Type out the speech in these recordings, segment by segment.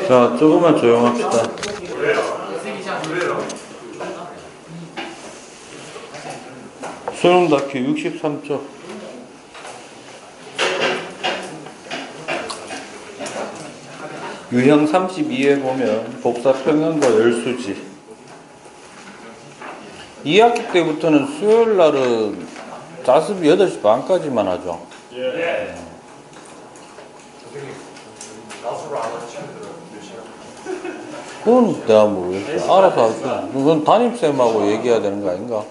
자, 조금만 조용합시다. 수능 다큐 63쪽. 유형 32에 보면 복사 평형과 열수지. 2학기 때부터는 수요일 날은 자습이 8시 반까지만 하죠. 예. 그건 내가 모르겠어. 알아서 할게. 그건 담임쌤하고 얘기해야 되는 거 아닌가?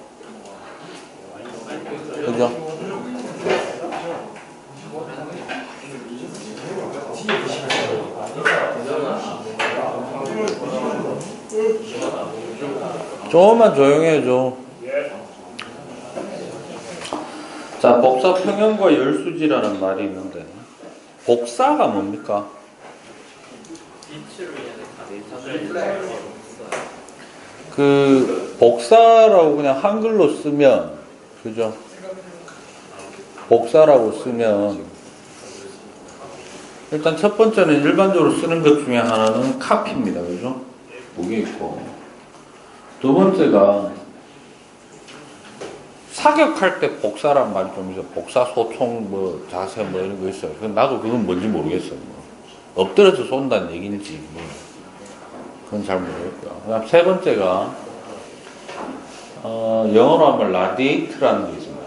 그죠? 조금만 조용해줘. 자, 복사 평형과 열수지라는 말이 있는데, 복사가 뭡니까? 그 복사라고 그냥 한글로 쓰면, 그죠? 복사라고 쓰면 일단 첫 번째는 일반적으로 쓰는 것 중에 하나는 카피입니다. 그죠? 그게 있고, 두 번째가 사격할 때 복사란 말이 좀 있어요. 복사 소총 뭐 자세 뭐 이런 거 있어요. 나도 그건 뭔지 모르겠어요. 뭐 엎드려서 쏜다는 얘기인지 뭐 그건 잘 모르겠고요. 그다음 세 번째가 영어로 하면 라디에이트라는 게 있습니다.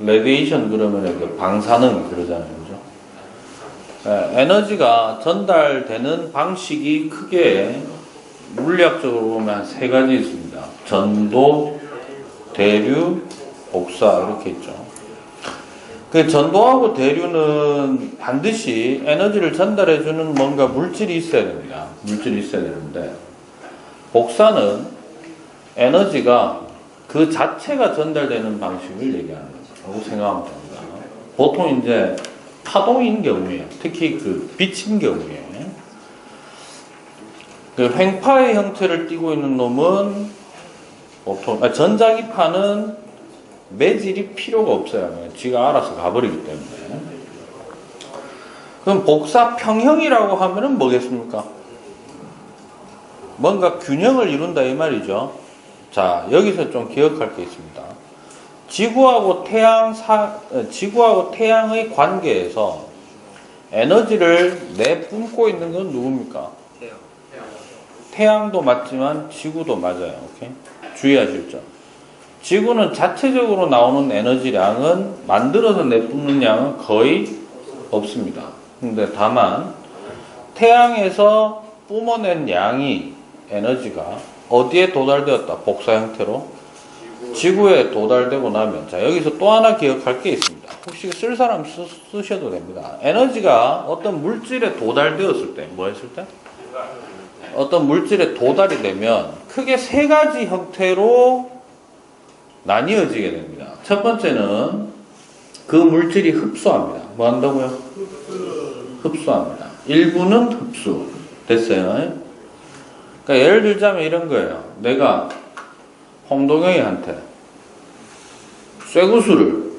레디에이션 그러면 그 방사능 그러잖아요. 그죠? 네, 에너지가 전달되는 방식이 크게 물리학적으로 보면 한 세 가지 있습니다. 전도, 대류, 복사 이렇게 있죠. 그 전도하고 대류는 반드시 에너지를 전달해주는 뭔가 물질이 있어야 됩니다. 물질이 있어야 되는데, 복사는 에너지가 그 자체가 전달되는 방식을 얘기하는 거라고 생각하면 됩니다. 보통 이제 파동인 경우에, 특히 그 빛인 경우에, 그 횡파의 형태를 띠고 있는 놈은 보통, 전자기파는 매질이 필요가 없어요. 지가 알아서 가버리기 때문에. 그럼 복사 평형이라고 하면은 뭐겠습니까? 뭔가 균형을 이룬다 이 말이죠. 자, 여기서 좀 기억할 게 있습니다. 지구하고 태양의 관계에서 에너지를 내뿜고 있는 건 누굽니까? 태양도 맞지만 지구도 맞아요. 오케이? 주의하실 점. 지구는 자체적으로 나오는 에너지량은 만들어서 내뿜는 양은 거의 없습니다. 근데 다만 태양에서 뿜어낸 양이 에너지가 어디에 도달되었다? 복사 형태로 지구에 도달되고 나면, 자, 여기서 또 하나 기억할 게 있습니다. 혹시 쓸 사람 쓰셔도 됩니다. 에너지가 어떤 물질에 도달되었을 때, 뭐 했을 때? 어떤 물질에 도달이 되면 크게 세 가지 형태로 나뉘어지게 됩니다. 첫 번째는 그 물질이 흡수합니다. 뭐 한다고요? 흡수합니다. 일부는 흡수. 됐어요? 그러니까 예를 들자면 이런 거예요. 내가 홍동영이한테 쇠구슬을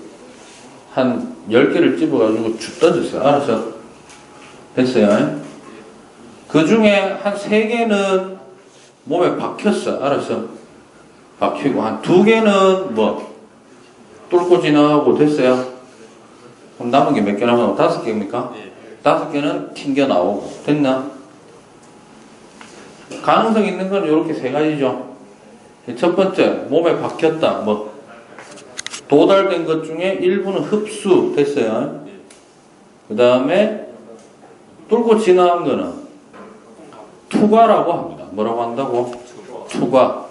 한 10개를 집어가지고 쭉 던졌어요. 알았어? 됐어요? 그 중에 한 3개는 몸에 박혔어. 알았어? 박히고 한 2개는 뭐 뚫고 지나가고. 됐어요? 그럼 남은 게 몇 개 남았나? 5개입니까? 5개는 튕겨 나오고. 됐나? 가능성 있는 건 이렇게 3가지죠. 첫 번째, 몸에 박혔다. 뭐 도달된 것 중에 일부는 흡수. 됐어요? 그 다음에 뚫고 지나간 거는 투과라고 합니다. 뭐라고 한다고? 투과.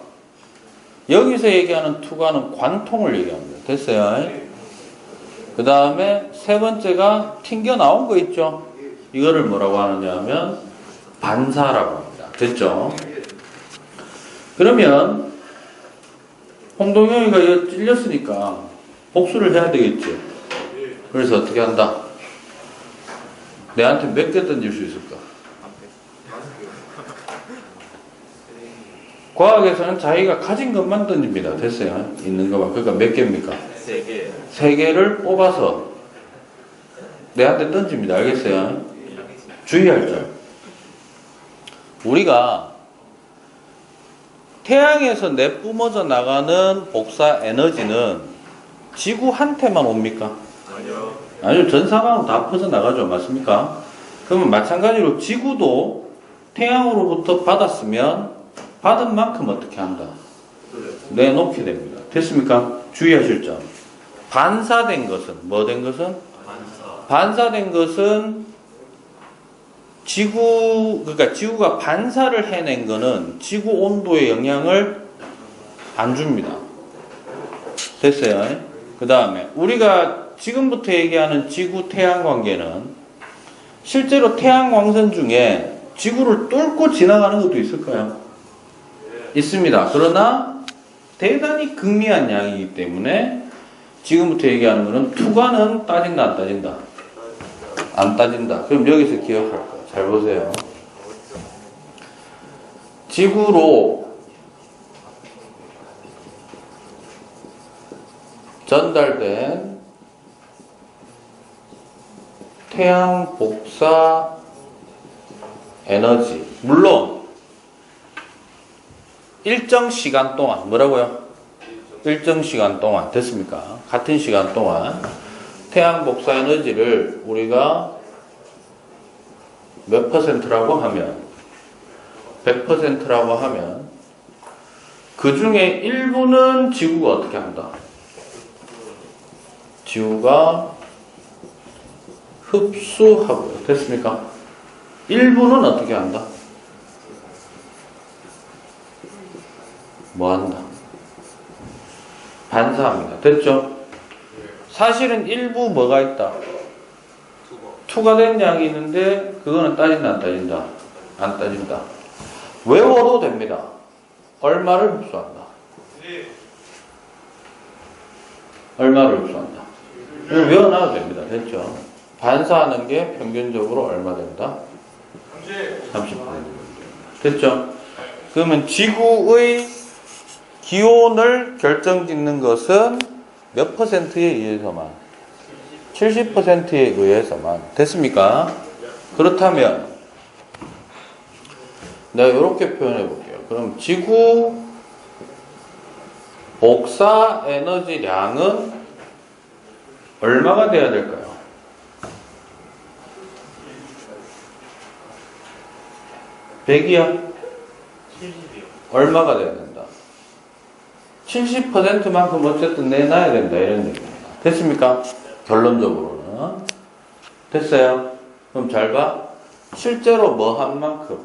여기서 얘기하는 투과는 관통을 얘기합니다. 됐어요? 그 다음에 세 번째가 튕겨 나온 거 있죠? 이거를 뭐라고 하느냐 하면 반사라고 합니다. 됐죠? 그러면 홍동영이가 찔렸으니까 복수를 해야 되겠지. 그래서 어떻게 한다? 내한테 몇 개 던질 수 있을까? 과학에서는 자기가 가진 것만 던집니다. 됐어요? 있는 것만. 그러니까 몇 개입니까? 3개. 3개를 뽑아서 내한테 던집니다. 알겠어요? 주의할 점. 우리가 태양에서 내뿜어져 나가는 복사 에너지는 지구한테만 옵니까? 아니요. 아니요. 전 사방으로 다 퍼져나가죠. 맞습니까? 그러면 마찬가지로 지구도 태양으로부터 받았으면 받은 만큼 어떻게 한다? 내놓게 됩니다. 됐습니까? 주의하실 점. 반사된 것은, 뭐 된 것은? 반사된 것은 그러니까 지구가 반사를 해낸 거는 지구 온도에 영향을 안 줍니다. 됐어요? 그 다음에 우리가 지금부터 얘기하는 지구-태양 관계는 실제로 태양 광선 중에 지구를 뚫고 지나가는 것도 있을까요? 있습니다. 그러나 대단히 극미한 양이기 때문에 지금부터 얘기하는 거는 투과는 따진다, 안 따진다? 안 따진다. 그럼 여기서 기억할 거예요. 잘 보세요. 지구로 전달된 태양 복사 에너지. 물론 일정 시간 동안 뭐라고요? 일정 시간 동안 됐습니까? 같은 시간 동안 태양 복사 에너지를 우리가 몇 퍼센트라고 하면 100%라고 하면 그 중에 일부는 지구가 어떻게 한다? 지구가 흡수하고요. 됐습니까? 일부는 어떻게 한다? 뭐 한다? 반사합니다. 됐죠? 사실은 일부 뭐가 있다? 투과된 양이 있는데 그거는 따진다, 안 따진다? 안 따진다. 외워도 됩니다. 얼마를 흡수한다? 얼마를 흡수한다? 외워놔도 됩니다. 됐죠? 반사하는 게 평균적으로 얼마 된다? 30%. 됐죠? 그러면 지구의 기온을 결정짓는 것은 몇 퍼센트에 의해서만? 70%에 의해서만. 됐습니까? 그렇다면 내가 이렇게 표현해 볼게요. 그럼 지구 복사 에너지량은 얼마가 돼야 될까요? 100이야? 얼마가 돼야 된다? 70%만큼 어쨌든 내놔야 된다. 이런 얘기입니다. 됐습니까? 결론적으로는. 됐어요? 그럼 잘 봐. 실제로 뭐 한 만큼?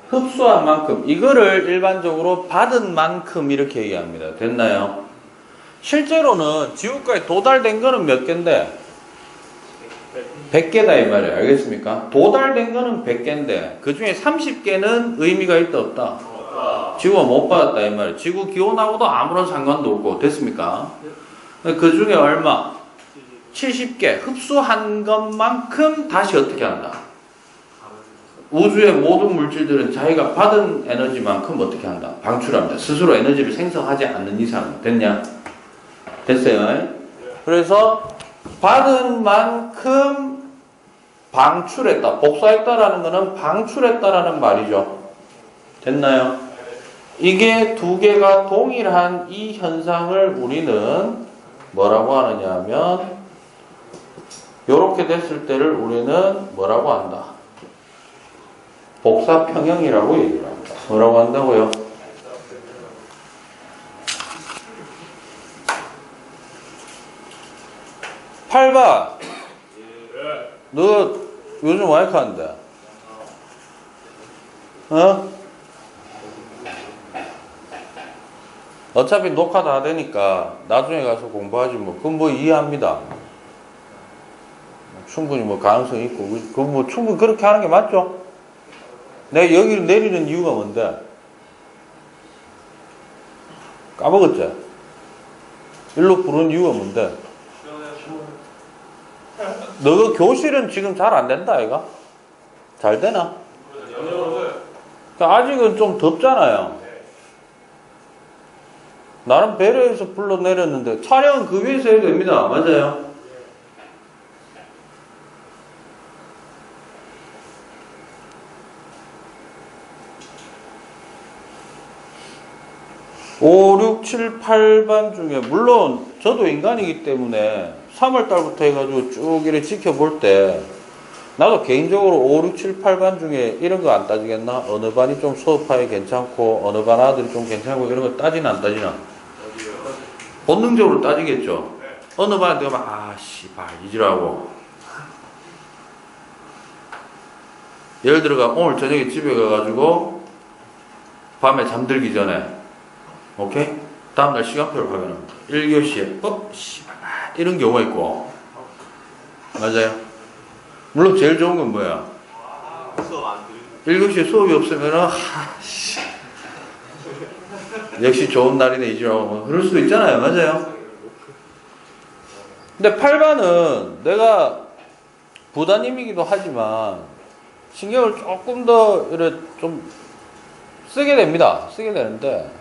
흡수한 만큼. 이거를 일반적으로 받은 만큼 이렇게 얘기합니다. 됐나요? 실제로는 지구까지 도달된 거는 몇 개인데? 100개다 이 말이에요. 알겠습니까? 도달된 거는 100개인데 그 중에 30개는 의미가 있다 없다? 지구가 못 받았다 이 말이에요. 지구 기온하고도 아무런 상관도 없고. 됐습니까? 그 중에 얼마? 70개 흡수한 것만큼 다시 어떻게 한다? 우주의 모든 물질들은 자기가 받은 에너지만큼 어떻게 한다? 방출합니다. 스스로 에너지를 생성하지 않는 이상. 됐냐? 됐어요? 그래서 받은 만큼 방출했다. 복사했다라는 것은 방출했다라는 말이죠. 됐나요? 이게 두 개가 동일한 이 현상을 우리는 뭐라고 하느냐 하면 이렇게 됐을 때를 우리는 뭐라고 한다? 복사 평형이라고 얘기를 합니다. 뭐라고 한다고요? 팔바 너 요즘 와이프 한대? 어? 어차피 녹화 다 되니까 나중에 가서 공부하지 뭐. 그건 뭐 이해합니다. 충분히 뭐 가능성이 있고. 그건 뭐 충분히 그렇게 하는 게 맞죠? 내가 여기를 내리는 이유가 뭔데? 까먹었지? 일로 부르는 이유가 뭔데? 너 교실은 지금 잘 안 된다, 아이가? 잘 되나? 그러니까 아직은 좀 덥잖아요. 나름 배려해서 불러내렸는데 촬영은 그 위에서 해도 됩니다. 맞아요. (5, 6, 7, 8반) 중에 물론 저도 인간이기 때문에 3월달부터 해가지고 쭉 이렇게 지켜볼 때 나도 개인적으로 5, 6, 7, 8반 중에 이런 거 안 따지겠나? 어느 반이 좀 수업하기 괜찮고 어느 반 아들이 좀 괜찮고 이런 거 따지나 안 따지나? 본능적으로 따지겠죠. 어느 반에 내가 막 씨발 이지라고 예를 들어가 오늘 저녁에 집에 가가지고 밤에 잠들기 전에 오케이? 다음날 시간표를 확인합니다. 1교시에 씨발 이런 경우가 있고 맞아요. 물론 제일 좋은 건 뭐야? 1교시에 수업이 없으면은 역시 좋은 날이네 이지라고 그럴 수도 있잖아요. 맞아요. 근데 8반은 내가 부담임이기도 하지만 신경을 조금 더 이렇게 좀 쓰게 됩니다. 쓰게 되는데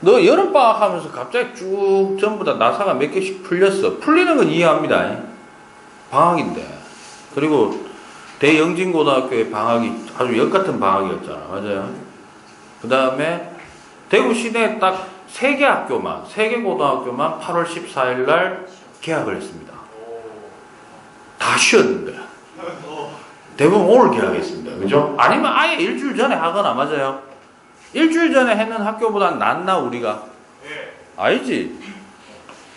너 여름방학 하면서 갑자기 쭉 전부 다 나사가 몇 개씩 풀렸어. 풀리는 건 이해합니다. 방학인데. 그리고 대영진고등학교의 방학이 아주 역같은 방학이었잖아. 맞아요. 그 다음에 대구 시내에 딱 3개 학교만, 3개 고등학교만 8월 14일 날 개학을 했습니다. 다 쉬었는데. 대부분 오늘 개학했습니다. 그죠? 아니면 아예 일주일 전에 하거나, 맞아요. 일주일 전에 했는 학교보다 낫나, 우리가? 아니지.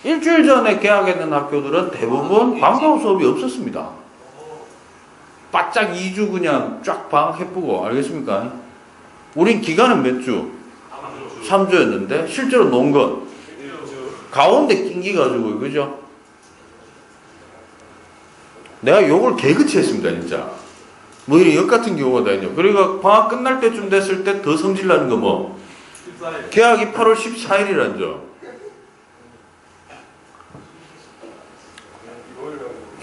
일주일 전에 개학했는 학교들은 대부분 방과후 수업이 없었습니다. 바짝 2주 그냥 쫙 방학해보고, 알겠습니까? 우린 기간은 몇 주? 3주였는데, 실제로 논 건 가운데 낑기가지고, 그죠? 내가 욕을 개그치 했습니다, 진짜. 뭐 이런 역 같은 경우가 다 있냐. 그러니까 방학 끝날 때쯤 됐을 때 더 성질나는 거 뭐? 14일. 개학이 8월 14일이란 점.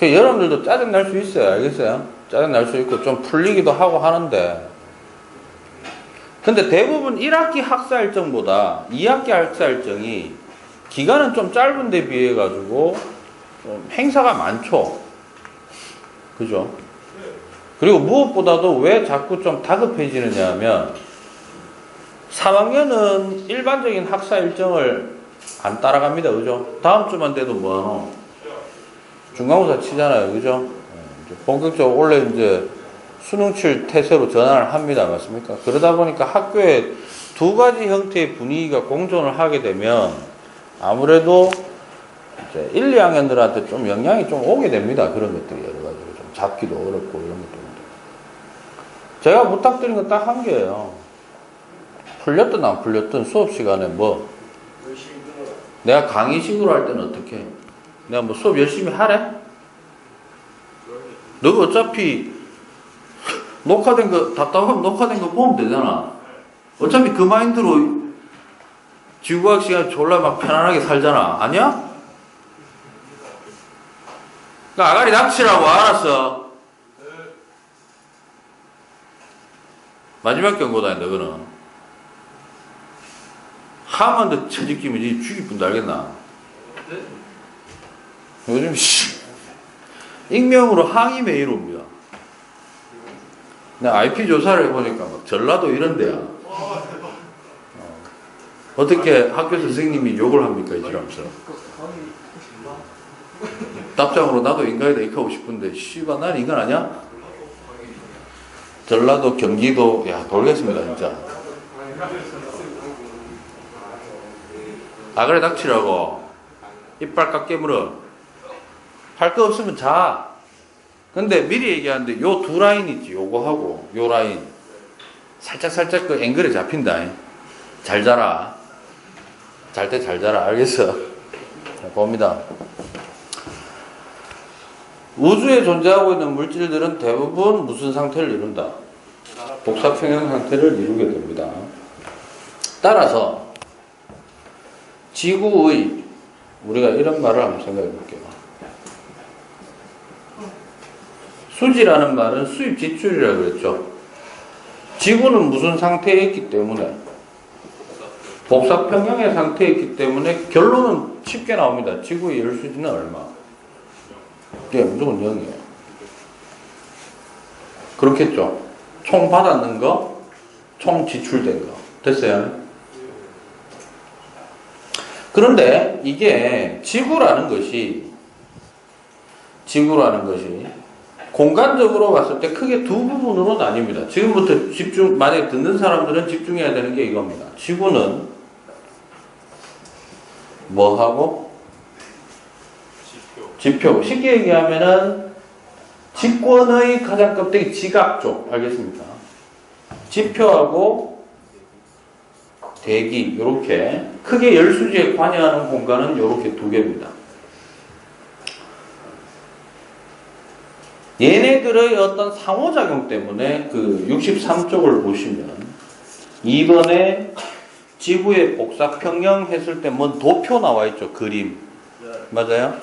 여러분들도 짜증 날 수 있어요. 알겠어요? 짜증 날 수 있고 좀 풀리기도 하고 하는데. 근데 대부분 1학기 학사 일정보다 2학기 학사 일정이 기간은 좀 짧은 데 비해 가지고 행사가 많죠. 그죠? 그리고 무엇보다도 왜 자꾸 좀 다급해지느냐 하면 3학년은 일반적인 학사 일정을 안 따라갑니다. 그죠? 다음 주만 돼도 뭐 중간고사 치잖아요. 그죠? 본격적으로 원래 이제 수능 칠 태세로 전환을 합니다. 맞습니까? 그러다 보니까 학교에 두 가지 형태의 분위기가 공존을 하게 되면 아무래도 이제 1, 2학년들한테 좀 영향이 좀 오게 됩니다. 그런 것들이 여러 가지로 좀 잡기도 어렵고 이런 것도. 제가 부탁드린 건 딱 한 개예요. 풀렸든 안 풀렸든 수업 시간에 뭐 내가 강의식으로 할 때는 어떻게 해? 내가 뭐 수업 열심히 하래? 너가 어차피 녹화된 거 답답하면 녹화된 거 보면 되잖아. 어차피 그 마인드로 지구과학 시간 졸라 막 편안하게 살잖아. 아니야? 그러니까 아가리 닥치라고. 알았어. 마지막 경고다, 너거는. 하면 더 처지끼면 죽일 뿐도 알겠나? 요즘, 익명으로 항의 메일 옵니다. 내가 IP 조사를 해보니까 막 전라도 이런 데야. 어떻게 학교 선생님이 욕을 합니까, 이지라면서. 답장으로 나도 인간이다 이렇게 하고 싶은데, 씨발, 난 인간 아니야? 전라도, 경기도, 야, 돌겠습니다, 진짜. 아가리 닥치라고. 이빨 깎 깨물어. 할 거 없으면 자. 근데 미리 얘기하는데, 요 두 라인 있지, 요거 하고, 요 라인. 살짝 그 앵글에 잡힌다. 잘 자라. 잘 때 잘 자라. 알겠어? 자, 봅니다. 우주에 존재하고 있는 물질들은 대부분 무슨 상태를 이룬다? 복사평형 상태를 이루게 됩니다. 따라서 지구의 우리가 이런 말을 한번 생각해 볼게요. 수지라는 말은 수입 지출이라고 그랬죠. 지구는 무슨 상태에 있기 때문에? 복사평형의 상태에 있기 때문에 결론은 쉽게 나옵니다. 지구의 열수지는 얼마? 예, 무조건 0이에요. 그렇겠죠? 총 받았는 거, 총 지출된 거. 됐어요? 그런데 이게 지구라는 것이 공간적으로 봤을 때 크게 두 부분으로 나뉩니다. 지금부터 만약에 듣는 사람들은 집중해야 되는 게 이겁니다. 지구는 뭐하고? 지표. 쉽게 얘기하면은 직권의 가장 껍데기 지각 쪽. 알겠습니까? 지표하고 대기. 이렇게 크게 열수지에 관여하는 공간은 이렇게 두 개입니다. 얘네들의 어떤 상호작용 때문에 그 63쪽을 보시면 2번에 지구의 복사평형 했을 때 뭔 도표 나와 있죠. 그림. 맞아요?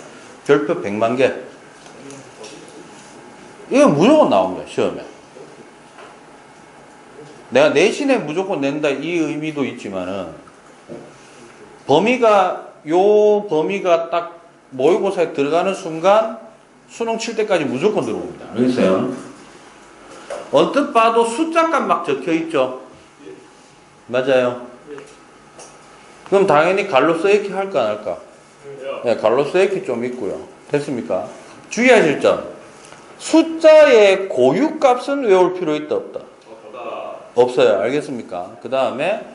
별표 100만 개. 이거 무조건 나옵니다. 시험에. 내가 내신에 무조건 낸다 이 의미도 있지만은 범위가 딱 모의고사에 들어가는 순간 수능 칠 때까지 무조건 들어옵니다. 알겠어요? 언뜻 봐도 숫자값 막 적혀 있죠. 맞아요. 그럼 당연히 갈로 써있기 할까 안 할까? 네, 갈로 써있기 좀 있고요. 됐습니까? 주의하실 점. 숫자의 고유값은 외울 필요 있다 없다? 없어요. 알겠습니까? 그 다음에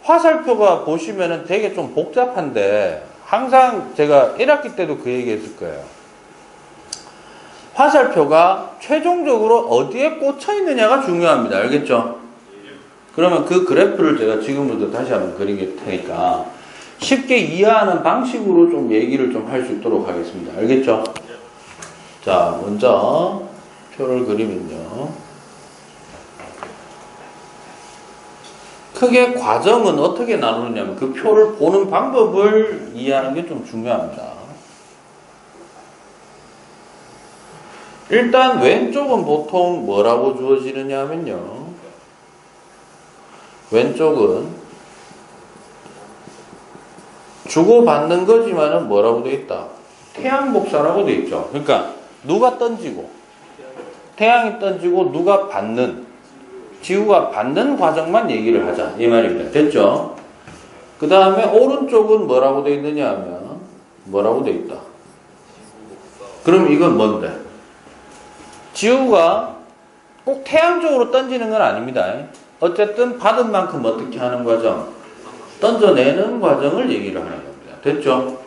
화살표가 보시면은 되게 좀 복잡한데 항상 제가 1학기 때도 그 얘기 했을 거예요. 화살표가 최종적으로 어디에 꽂혀 있느냐가 중요합니다. 알겠죠? 그러면 그 그래프를 제가 지금부터 다시 한번 그릴 테니까 쉽게 이해하는 방식으로 좀 얘기를 좀 할 수 있도록 하겠습니다. 알겠죠? 자, 먼저 표를 그리면요. 크게 과정은 어떻게 나누느냐면 그 표를 보는 방법을 이해하는 게 좀 중요합니다. 일단 왼쪽은 보통 뭐라고 주어지느냐 하면요. 왼쪽은 주고받는 거지만은 뭐라고 되어 있다? 태양복사라고 되어 있죠. 그러니까 누가 던지고 태양이 던지고 누가 받는 지구가 받는 과정만 얘기를 하자 이 말입니다. 됐죠? 그 다음에 오른쪽은 뭐라고 되어 있느냐 하면 뭐라고 되어 있다? 그럼 이건 뭔데? 지구가 꼭 태양 쪽으로 던지는 건 아닙니다. 어쨌든 받은 만큼 어떻게 하는 과정? 던져내는 과정을 얘기를 하는 겁니다. 됐죠?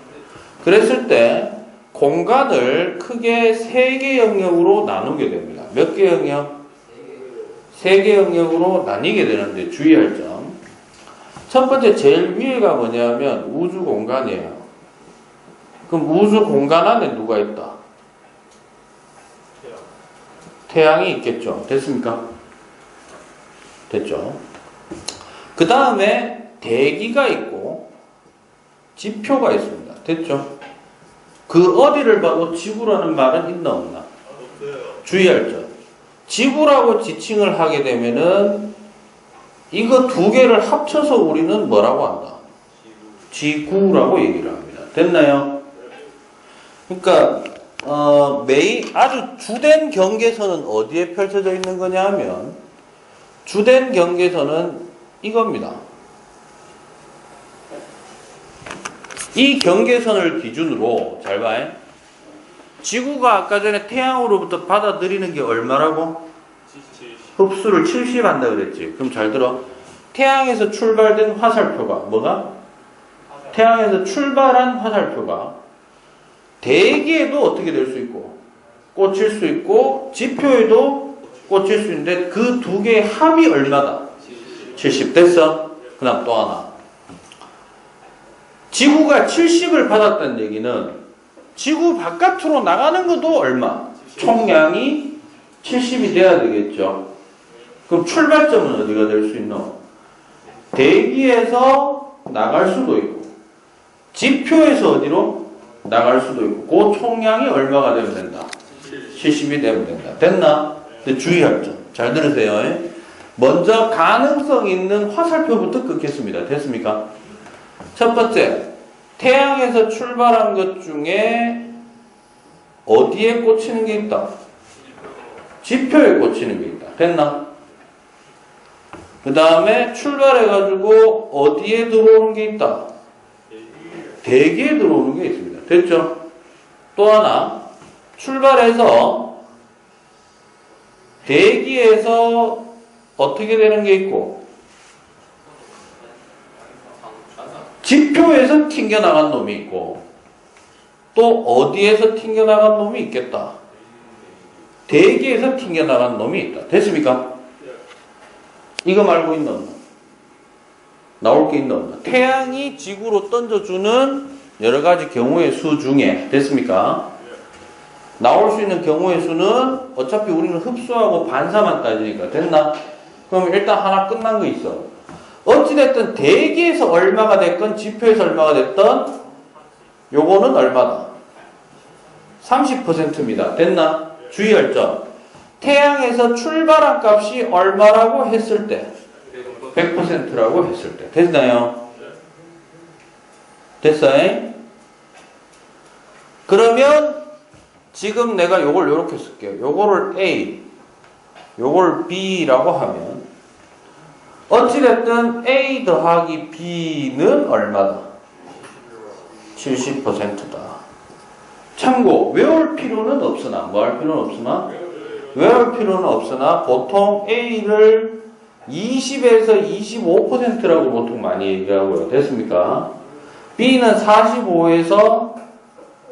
그랬을 때 공간을 크게 3개 영역으로 나누게 됩니다. 몇 개 영역? 3개 영역으로 나뉘게 되는데 주의할 점. 첫 번째 제일 위에가 뭐냐면 우주 공간이에요. 그럼 우주 공간 안에 누가 있다? 태양이 있겠죠. 됐습니까? 됐죠? 그 다음에 대기가 있고 지표가 있습니다. 됐죠? 그 어디를 봐도 지구라는 말은 있나 없나? 주의할 점. 지구라고 지칭을 하게 되면은 이거 두 개를 합쳐서 우리는 뭐라고 한다? 지구라고 얘기를 합니다. 됐나요? 그러니까 아주 주된 경계선은 어디에 펼쳐져 있는 거냐 하면 주된 경계선은 이겁니다. 이 경계선을 기준으로 잘 봐요. 지구가 아까 전에 태양으로부터 받아들이는 게 얼마라고? 흡수를 70 한다 그랬지. 그럼 잘 들어. 태양에서 출발된 화살표가 뭐가? 태양에서 출발한 화살표가 대기에도 어떻게 될 수 있고 꽂힐 수 있고 지표에도 꽂힐 수 있는데 그 두 개의 합이 얼마다? 70 됐어? 그 다음 또 하나. 지구가 70을 받았다는 얘기는 지구 바깥으로 나가는 것도 얼마? 총량이 70이 돼야 되겠죠. 그럼 출발점은 어디가 될 수 있노? 대기에서 나갈 수도 있고 지표에서 어디로? 나갈 수도 있고 그 총량이 얼마가 되면 된다? 70이 되면 된다. 됐나? 근데 주의할 점. 잘 들으세요. 먼저 가능성 있는 화살표부터 끊겠습니다. 됐습니까? 첫 번째, 태양에서 출발한 것 중에 어디에 꽂히는 게 있다? 지표에 꽂히는 게 있다. 됐나? 그 다음에 출발해가지고 어디에 들어오는 게 있다? 대기에 들어오는 게 있습니다. 됐죠? 또 하나, 출발해서 대기에서 어떻게 되는 게 있고, 지표에서 튕겨나간 놈이 있고, 또 어디에서 튕겨나간 놈이 있겠다. 대기에서 튕겨나간 놈이 있다. 됐습니까? 이거 말고 있는 없나? 나올 게 있는 없나? 태양이 지구로 던져주는 여러 가지 경우의 수 중에, 됐습니까? 나올 수 있는 경우의 수는 어차피 우리는 흡수하고 반사만 따지니까. 됐나? 그럼 일단 하나 끝난 거 있어. 어찌됐든 대기에서 얼마가 됐건 지표에서 얼마가 됐던 요거는 얼마다? 30%입니다. 됐나? 주의할 점. 태양에서 출발한 값이 얼마라고 했을 때? 100%라고 했을 때. 됐나요? 됐어요? 그러면 지금 내가 요걸 요렇게 쓸게요. 요거를 A, 요걸 B라고 하면 어찌됐든 A 더하기 B는 얼마다? 70%다. 참고 외울 필요는 없으나 뭐 할 필요는 없으나 외울 필요는 없으나 보통 A를 20에서 25%라고 보통 많이 얘기하고요. 됐습니까? B는 45에서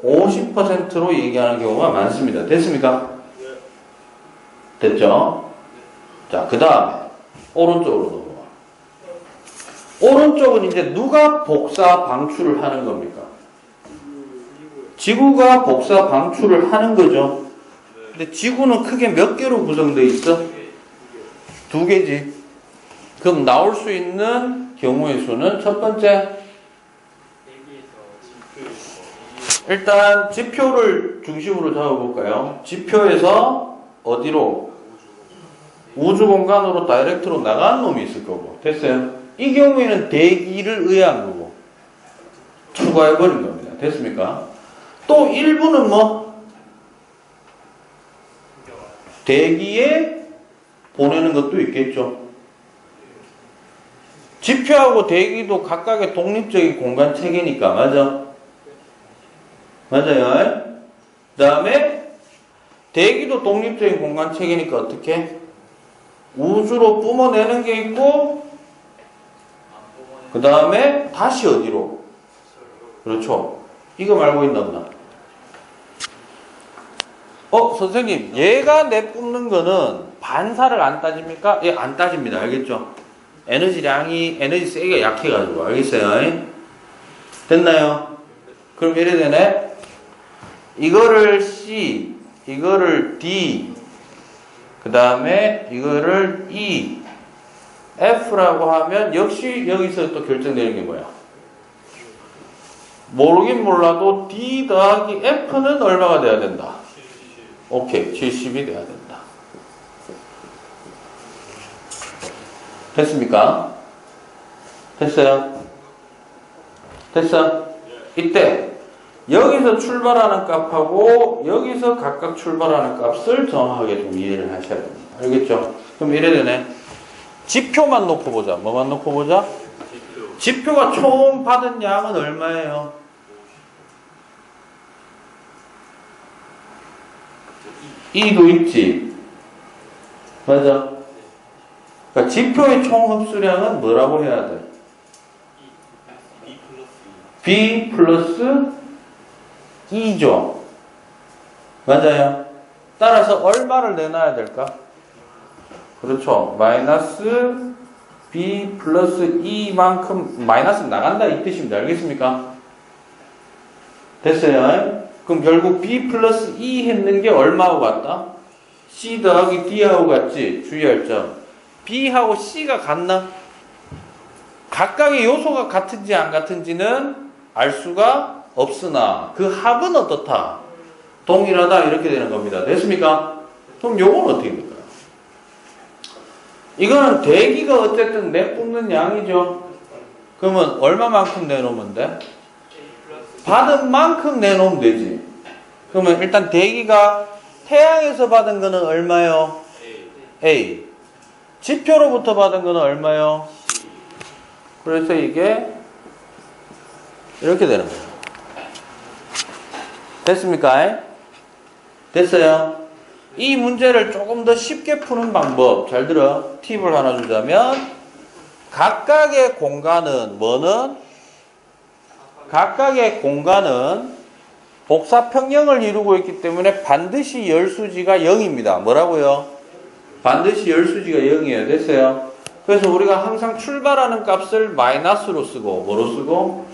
50%로 얘기하는 경우가 많습니다. 됐습니까? 됐죠? 자, 그 다음에 오른쪽으로 넘어가. 오른쪽은 이제 누가 복사 방출을 하는 겁니까? 지구가 복사 방출을 하는 거죠. 근데 지구는 크게 몇 개로 구성되어 있어? 2개지. 그럼 나올 수 있는 경우의 수는 첫 번째, 일단 지표를 중심으로 잡아볼까요? 지표에서 어디로? 우주 공간으로 다이렉트로 나간 놈이 있을 거고. 됐어요? 이 경우에는 대기를 의한 거고 추가해버린 겁니다. 됐습니까? 또 일부는 뭐? 대기에 보내는 것도 있겠죠. 지표하고 대기도 각각의 독립적인 공간 체계니까. 맞아? 맞아요? 그 다음에 대기도 독립적인 공간 체계니까 어떻게? 우주로 뿜어내는 게 있고 그 다음에 다시 어디로? 그렇죠. 이거 말고 있나 없나? 선생님, 얘가 내뿜는 거는 반사를 안 따집니까? 예, 안 따집니다. 알겠죠? 에너지 세게 약해가지고. 알겠어요? 됐나요? 그럼 이래 되네? 이거를 C, 이거를 D, 그 다음에 이거를 E, F라고 하면 역시 여기서 또 결정되는 게 뭐야? 모르긴 몰라도 D 더하기 F는 얼마가 돼야 된다? 오케이, 70이 돼야 된다. 됐습니까? 됐어요? 됐어? 이때 여기서 출발하는 값하고 여기서 각각 출발하는 값을 정확하게 좀 이해를 하셔야 됩니다. 알겠죠? 그럼 이래 되네. 지표만 놓고 보자. 뭐만 놓고 보자? 지표가 총 받은 양은 얼마예요? 2도 있지. 맞아. 그러니까 지표의 총 흡수량은 뭐라고 해야 돼? B 플러스 2죠. 맞아요. 따라서 얼마를 내놔야 될까? 그렇죠. 마이너스 B 플러스 2만큼 마이너스 나간다 이 뜻입니다. 알겠습니까? 됐어요? 그럼 결국 B 플러스 2 했는 게 얼마하고 같다? C 더하기 D하고 같지? 주의할 점. B하고 C가 같나? 각각의 요소가 같은지 안 같은지는 알 수가 없으나 그 합은 어떻다? 동일하다 이렇게 되는 겁니다. 됐습니까? 그럼 요건 어떻게 될까요? 이거는 대기가 어쨌든 내뿜는 양이죠. 그러면 얼마만큼 내놓으면 돼? 받은 만큼 내놓으면 되지. 그러면 일단 대기가 태양에서 받은 거는 얼마요? A. 지표로부터 받은 거는 얼마요? 그래서 이게 이렇게 되는 거예요. 됐습니까? 됐어요? 이 문제를 조금 더 쉽게 푸는 방법, 잘 들어. 팁을 하나 주자면, 각각의 공간은 뭐는? 각각의 공간은 복사평형을 이루고 있기 때문에 반드시 열수지가 0입니다. 뭐라고요? 반드시 열수지가 0이에요. 됐어요? 그래서 우리가 항상 출발하는 값을 마이너스로 쓰고, 뭐로 쓰고?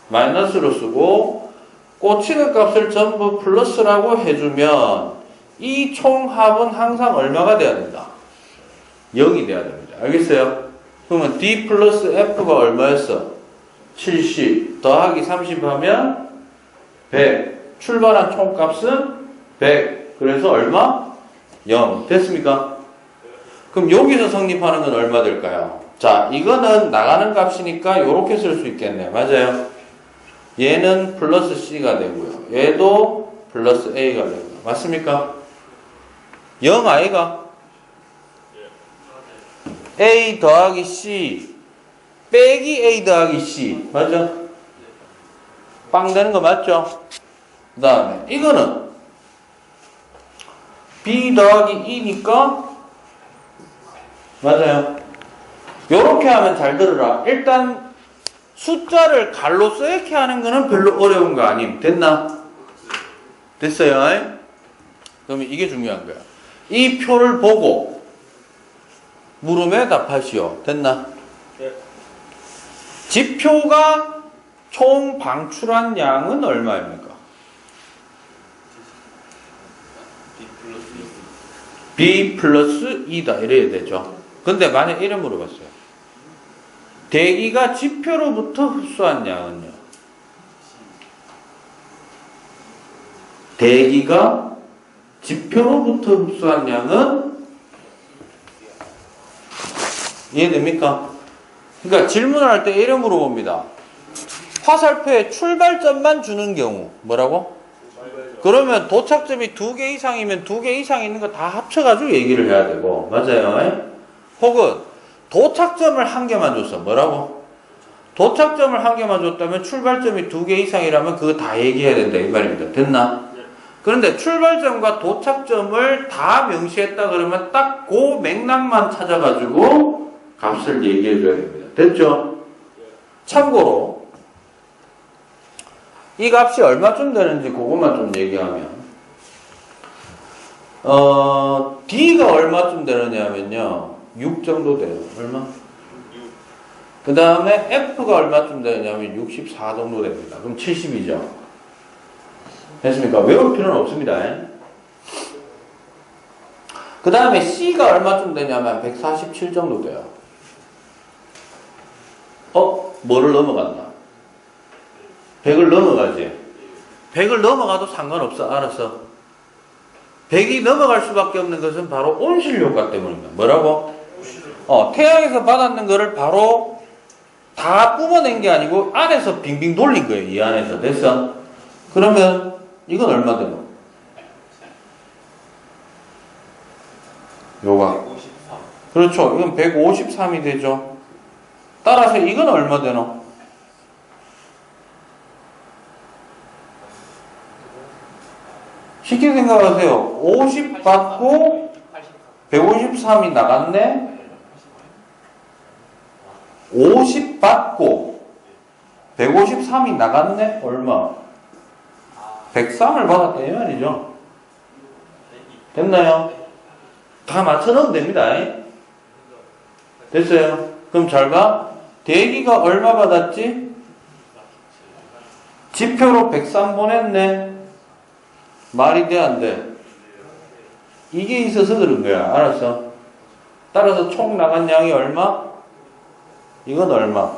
마이너스로 쓰고, 꽂히는 값을 전부 플러스라고 해주면 이 총합은 항상 얼마가 돼야 된다? 0이 돼야 됩니다. 알겠어요? 그러면 D 플러스 F가 얼마였어? 70 더하기 30 하면 100. 출발한 총값은 100. 그래서 얼마? 0. 됐습니까? 그럼 여기서 성립하는 건 얼마 될까요? 자, 이거는 나가는 값이니까 이렇게 쓸 수 있겠네. 맞아요? 얘는 플러스 C가 되고요. 얘도 플러스 A가 되고요. 맞습니까? 0 아이가? A 더하기 C 빼기 A 더하기 C 맞아? 빵 되는 거 맞죠? 그 다음에 이거는 B 더하기 E니까 맞아요? 요렇게 하면 잘 들어라. 일단 숫자를 갈로 써이렇게 하는 거는 별로 어려운 거 아님. 됐나? 됐어요? 그러면 이게 중요한 거야. 이 표를 보고 물음에 답하시오. 됐나? 네. 지표가 총 방출한 양은 얼마입니까? B 플러스 2다 이래야 되죠. 근데 만약 이래 물어봤어요. 대기가 지표로부터 흡수한 양은요? 대기가 지표로부터 흡수한 양은 이해됩니까? 그러니까 질문을 할 때 이래 물어봅니다. 화살표에 출발점만 주는 경우 뭐라고? 그러면 도착점이 2개 이상이면 2개 이상 있는 거 다 합쳐가지고 얘기를 해야 되고 맞아요? 혹은 도착점을 한 개만 줬어. 뭐라고? 도착점을 한 개만 줬다면 출발점이 2개 이상이라면 그거 다 얘기해야 된다 이 말입니다. 됐나? 그런데 출발점과 도착점을 다 명시했다 그러면 딱 그 맥락만 찾아가지고 값을 얘기해 줘야 됩니다. 됐죠? 참고로 이 값이 얼마쯤 되는지 그것만 좀 얘기하면 D가 얼마쯤 되느냐면요 6 정도 돼요. 얼마? 그 다음에 F가 얼마쯤 되느냐면 64 정도 됩니다. 그럼 70이죠. 됐습니까? 외울 필요는 없습니다. 그 다음에 C가 얼마쯤 되냐면 147 정도 돼요. 뭐를 넘어갔나? 100을 넘어가지. 100을 넘어가도 상관없어. 알았어. 100이 넘어갈 수밖에 없는 것은 바로 온실 효과 때문입니다. 뭐라고? 태양에서 받았는 거를 바로 다 뿜어낸 게 아니고 안에서 빙빙 돌린 거예요. 이 안에서. 됐어? 그러면 이건 얼마 되노? 요가. 153. 그렇죠. 이건 153이 되죠. 따라서 이건 얼마 되노? 쉽게 생각하세요. 50 받고 153이 나갔네. 50 받고 153이 나갔네. 얼마? 103을 받았다 이 말이죠. 됐나요? 다 맞춰 넣으면 됩니다. 됐어요? 그럼 잘 봐. 대기가 얼마 받았지? 지표로 103 보냈네. 말이 돼, 안 돼? 이게 있어서 그런 거야. 알았어? 따라서 총 나간 양이 얼마? 이건 얼마?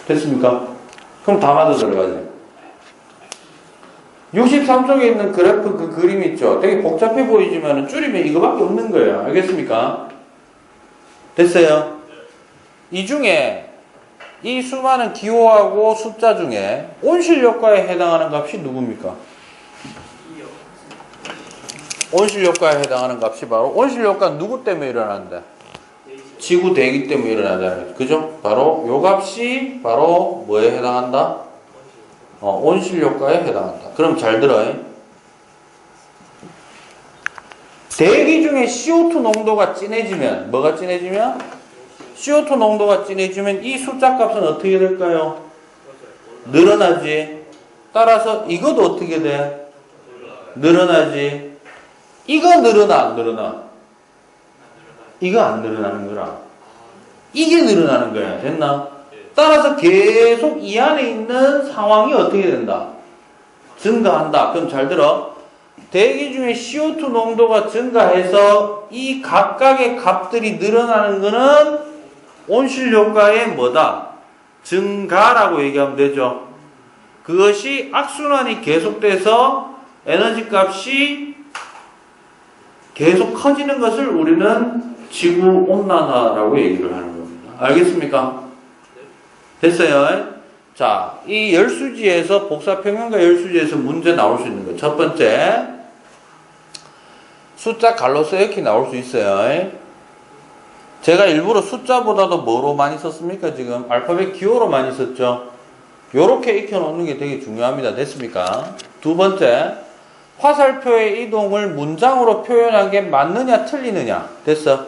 됐습니까? 그럼 다 맞아 들어가지. 63쪽에 있는 그래프 그 그림 있죠? 되게 복잡해 보이지만 줄이면 이거밖에 없는 거예요. 알겠습니까? 됐어요? 이 중에 이 수많은 기호하고 숫자 중에 온실효과에 해당하는 값이 누굽니까? 온실효과에 해당하는 값이 바로 온실효과는 누구 때문에 일어나는데? 지구 대기 때문에 일어나잖아요. 그죠? 바로 요 값이 바로 뭐에 해당한다? 온실효과에 해당한다. 그럼 잘 들어요. 대기 중에 CO2 농도가 진해지면 뭐가 진해지면? CO2 농도가 진해지면 이 숫자 값은 어떻게 될까요? 늘어나지. 따라서 이것도 어떻게 돼? 늘어나지. 이거 늘어나 안 늘어나? 이거 안 늘어나는 거라. 이게 늘어나는 거야. 됐나? 따라서 계속 이 안에 있는 상황이 어떻게 된다? 증가한다. 그럼 잘 들어. 대기 중에 CO2 농도가 증가해서 이 각각의 값들이 늘어나는 거는 온실효과의 뭐다? 증가라고 얘기하면 되죠. 그것이 악순환이 계속돼서 에너지 값이 계속 커지는 것을 우리는 지구온난화라고 얘기를 하는 겁니다. 알겠습니까? 됐어요? 자, 이 열수지에서 복사평형과 열수지에서 문제 나올 수 있는 거. 첫 번째, 숫자 갈로서 이렇게 나올 수 있어요. 제가 일부러 숫자보다도 뭐로 많이 썼습니까? 지금 알파벳 기호로 많이 썼죠. 요렇게 익혀놓는 게 되게 중요합니다. 됐습니까? 두 번째, 화살표의 이동을 문장으로 표현한 게 맞느냐 틀리느냐. 됐어?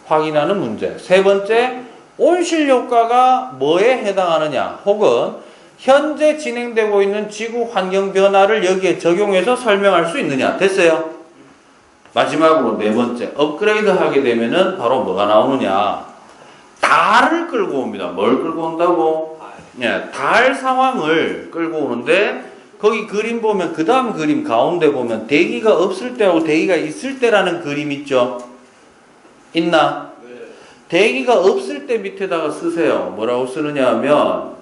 확인하는 문제. 세 번째, 온실효과가 뭐에 해당하느냐, 혹은 현재 진행되고 있는 지구 환경 변화를 여기에 적용해서 설명할 수 있느냐. 됐어요? 마지막으로 네 번째, 업그레이드 하게 되면은 바로 뭐가 나오느냐. 달을 끌고 옵니다. 뭘 끌고 온다고? 예, 달 상황을 끌고 오는데, 거기 그림 보면, 그 다음 그림 가운데 보면 대기가 없을 때하고 대기가 있을 때라는 그림 있죠? 있나? 대기가 없을 때 밑에다가 쓰세요. 뭐라고 쓰느냐 하면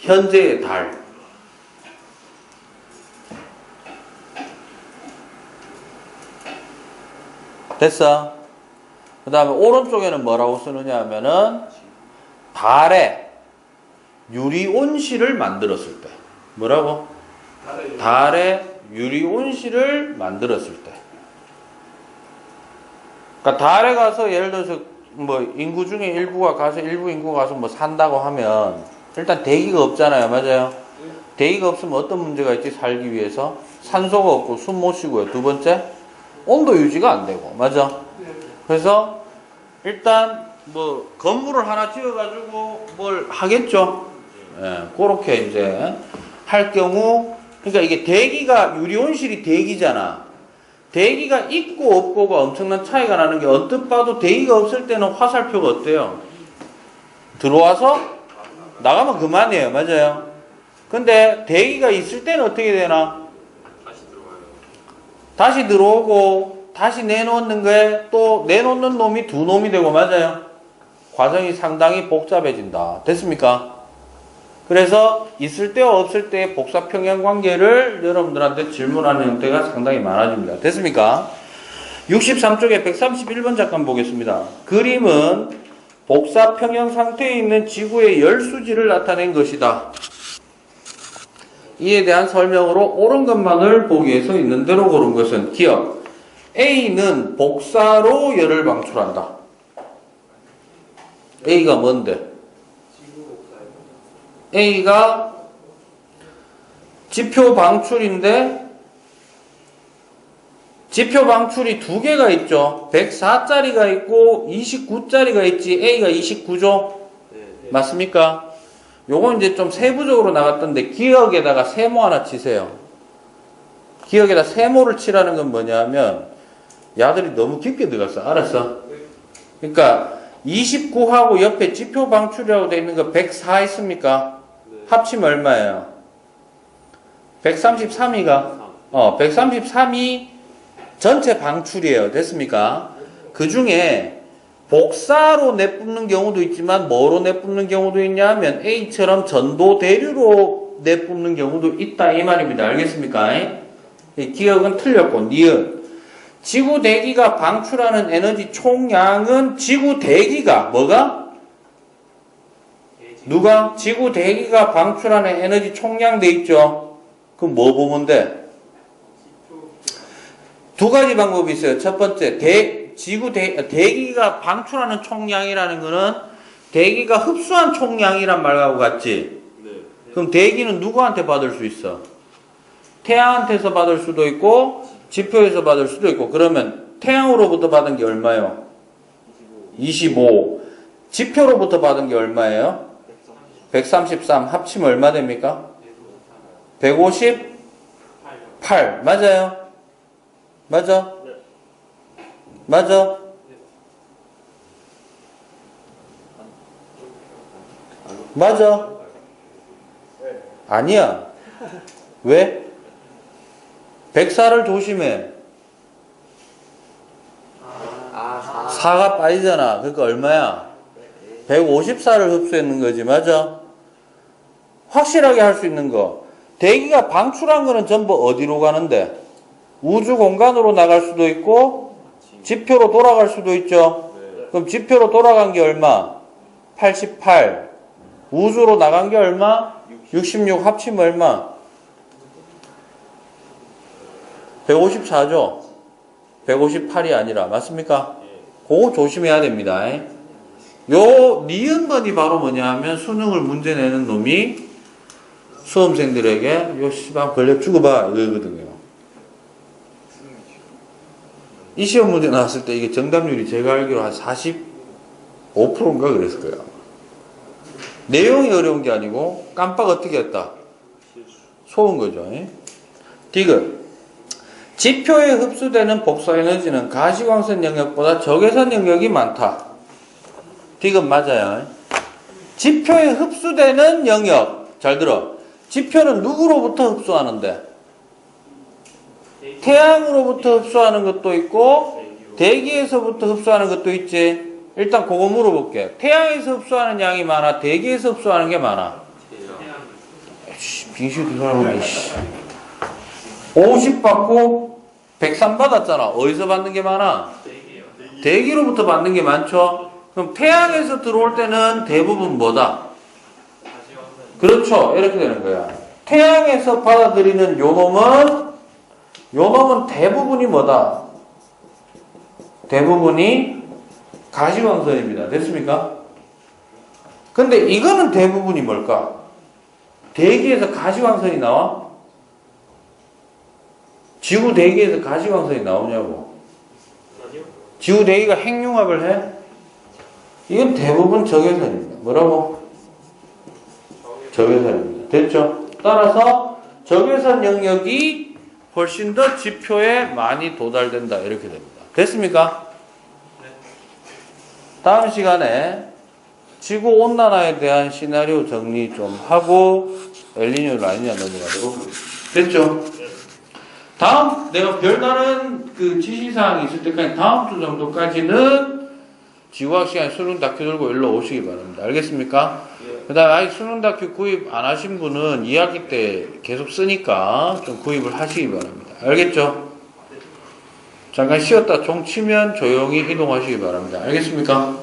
현재의 달. 됐어? 그 다음에 오른쪽에는 뭐라고 쓰느냐 하면은 달에 유리 온실을 만들었을 때. 뭐라고? 달에 유리 온실을 만들었을 때. 그러니까 달에 가서 예를 들어서 뭐 인구 중에 일부 인구가 가서 뭐 산다고 하면 일단 대기가 없잖아요. 맞아요? 대기가 없으면 어떤 문제가 있지? 살기 위해서 산소가 없고 숨 못 쉬고요. 두 번째, 온도 유지가 안 되고. 맞아? 그래서 일단 뭐 건물을 하나 지어가지고 뭘 하겠죠. 예, 그렇게 이제 할 경우, 그러니까 이게 대기가, 유리 온실이 대기잖아. 대기가 있고 없고가 엄청난 차이가 나는 게, 언뜻 봐도 대기가 없을 때는 화살표가 어때요? 들어와서 나가면 그만이에요. 맞아요? 근데 대기가 있을 때는 어떻게 되나? 다시 들어와요. 다시 들어오고 다시 내놓는 거에 또 내놓는 놈이 두 놈이 되고. 맞아요? 과정이 상당히 복잡해진다. 됐습니까? 그래서 있을 때와 없을 때의 복사평형 관계를 여러분들한테 질문하는 형태가 상당히 많아집니다. 됐습니까? 63쪽에 131번 잠깐 보겠습니다. 그림은 복사평형 상태에 있는 지구의 열수지를 나타낸 것이다. 이에 대한 설명으로 옳은 것만을 보기 위해서 있는 대로 고른 것은 기억. A는 복사로 열을 방출한다. A가 뭔데? A가 지표 방출인데, 지표 방출이 두 개가 있죠. 104짜리가 있고 29짜리가 있지. A가 29죠. 맞습니까? 요건 이제 좀 세부적으로 나갔던데, 기억에다가 세모 하나 치세요. 기억에다 세모를 치라는 건 뭐냐면, 야들이 너무 깊게 들어갔어. 알았어? 그러니까 29하고 옆에 지표 방출이라고 되어 있는 거 104 있습니까? 합치면 얼마예요? 133이가 133이 전체 방출이에요. 됐습니까? 그 중에 복사로 내뿜는 경우도 있지만 뭐로 내뿜는 경우도 있냐 하면 A처럼 전도 대류로 내뿜는 경우도 있다 이 말입니다. 알겠습니까? 기억은 틀렸고 니은 지구 대기가 방출하는 에너지 총량은 지구 대기가 뭐가? 누가? 지구 대기가 방출하는 에너지 총량 돼 있죠? 그럼 뭐 보면 돼? 두 가지 방법이 있어요. 첫 번째, 대기가 방출하는 총량이라는 거는 대기가 흡수한 총량이란 말하고 같지? 네. 그럼 대기는 누구한테 받을 수 있어? 태양한테서 받을 수도 있고 지표에서 받을 수도 있고 그러면 태양으로부터 받은 게 얼마예요? 25. 지표로부터 받은 게 얼마예요? 133. 합치면 얼마 됩니까? 158. 맞아요? 맞아? 맞아? 맞아? 아니야. 왜? 104를 조심해. 4가 빠지잖아. 그러니까 얼마야? 154를 흡수했는 거지. 맞아? 확실하게 할 수 있는 거. 대기가 방출한 거는 전부 어디로 가는데? 우주 공간으로 나갈 수도 있고 지표로 돌아갈 수도 있죠. 그럼 지표로 돌아간 게 얼마? 88. 우주로 나간 게 얼마? 66. 합치면 얼마? 154죠? 158이 아니라. 맞습니까? 그거 조심해야 됩니다. 요 니은번이 바로 뭐냐 하면 수능을 문제 내는 놈이 수험생들에게 요 씨발 걸려 죽어봐 이거거든요. 이 시험 문제 나왔을 때 이게 정답률이 제가 알기로 한 45%인가 그랬을 거예요. 내용이 어려운 게 아니고 깜빡 어떻게 했다? 속은 거죠. 디귿. 지표에 흡수되는 복사 에너지는 가시광선 영역보다 적외선 영역이 많다. 디귿 맞아요. 지표에 흡수되는 영역. 잘 들어. 지표는 누구로부터 흡수하는데? 태양으로부터 흡수하는 것도 있고 대기에서부터 흡수하는 것도 있지. 일단 그거 물어볼게. 태양에서 흡수하는 양이 많아? 대기에서 흡수하는 게 많아? 빙시도 사람이 50 받고 103 받았잖아. 어디서 받는 게 많아? 대기로부터 받는 게 많죠. 그럼 태양에서 들어올 때는 대부분 뭐다? 그렇죠. 이렇게 되는 거야. 태양에서 받아들이는 요 놈은 대부분이 뭐다? 대부분이 가시광선입니다. 됐습니까? 근데 이거는 대부분이 뭘까? 대기에서 가시광선이 나와? 지구 대기에서 가시광선이 나오냐고. 지구 대기가 핵융합을 해? 이건 대부분 적외선입니다. 뭐라고? 적외선입니다. 됐죠? 따라서 적외선 영역이 훨씬 더 지표에 많이 도달된다. 이렇게 됩니다. 됐습니까? 다음 시간에 지구온난화에 대한 시나리오 정리 좀 하고 엘니뇨 라니냐 넘어가도록 하겠습니다. 됐죠? 다음 내가 별다른 그 지시사항이 있을 때까지 다음 주 정도까지는 지구학 시간에 수능 다큐 들고 일로 오시기 바랍니다. 알겠습니까? 그 다음에 아직 수능 다큐 구입 안 하신 분은 2학기 때 계속 쓰니까 좀 구입을 하시기 바랍니다. 알겠죠? 잠깐 쉬었다 종 치면 조용히 이동하시기 바랍니다. 알겠습니까?